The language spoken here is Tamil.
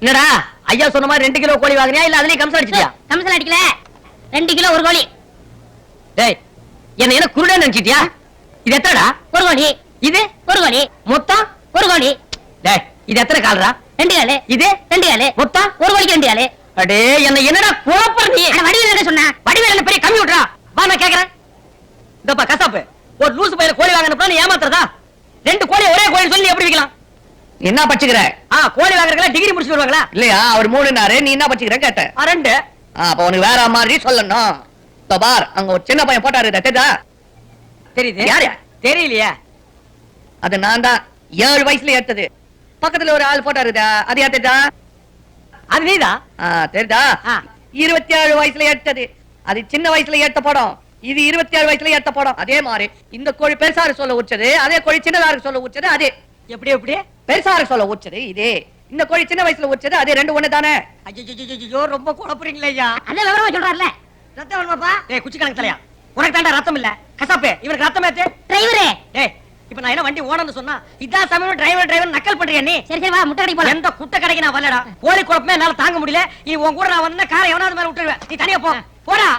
என்னடா ஐயா சொன்ன மாதிரி 2 கிலோ கோழி வாங்குறியா இல்ல அதுலயே கம்சம் அடிச்சிட்டியா? கம்சல் அடிக்கல, 2 கிலோ ஒரு கோழி. டேய் என்ன குருடன்னு நினைச்சிட்டியா? இது எத்தனைடா? ஒரு கோழி. இது ஒரு கோழி. மொத்தம் ஒரு கோழி. டேய் இது எத்தனை கால்ரா? 2 காலு. இது 2 காலு. மொத்தம் ஒரு கோழிக்கு 2 காலு. அடே என்னடா குழப்பற நீ? வடிவேல் என்ன சொன்னா? வடிவேல் பெரிய கம்மி விட்றா. வா நான் கேக்குறேன். இதப்பா கசாப்பு ஒரு லூசு பையில கோழி வாங்கறப்ப நீ ஏமாத்துறதா? 2 கோழி ஒரே கோழி சொல்லி எப்படி விக்கலாம்? என்ன பச்சுக்கிற? கோழி வாங்குறதுல டிகிரி முடிச்சு வருவாங்களா? இல்லையா அவர் 3 நீ என்ன பச்சுக்கிற கேட்டேன். 2 அப்ப உனக்கு வேற மாதிரி சொல்லணும். பார் அங்க ஒரு சின்ன பையன் போட்டாரு தெரியுதா? தெரியுது. யாரு? தெரியலையே. அது நான் தான் 7 வயசுல ஏத்தது. பக்கத்துல ஒரு ஆள் போட்டாரு அது ஏத்ததா? அது நீதா? தெரியுதா? 27 வயசுல ஏத்தது. அது சின்ன வயசுல ஏத்த படம். இது 27 வயசுல ஏத்த படம். அதே மாதிரி இந்த கோழி பெருசாரு சொல்ல உச்சது, அதே கோழி சின்னதாருக்கு சொல்ல உச்சது. அதே எப்படி பெருசாரு சொல்ல உச்சது இதே. இந்த கோழி சின்ன வயசுல உச்சது. அதே 2 ஒண்ணு தானே? ஐயோ ரொம்ப குழப்பறீங்களே ஐயா. அதே விவரமா சொல்றாருல. ரத்தம் வேணுமாப்பா? டேய் குச்சி கணக்கு தலையா, உனக்கு தாண்டா ரத்தம் இல்ல. கசாப்பே இவருக்கு ரத்தம் ஏத்து. டிரைவரே டேய் இப்ப நான் என்ன வண்டி ஓனன்னு சொன்னா இதான் சமயம் டிரைவர் நக்கல் பண்றியா நீ? சரி சரி வா முட்டை கடைக்கு போலாம். எந்த குட்டை கடைக்கு நான் வரலடா. கோழி குழப்பமே என்னால தாங்க முடியல. நீ உன் கூட நான் வந்தா காரை எவனாவது மேல விட்டுருவேன். நீ தனியா போ. போடா.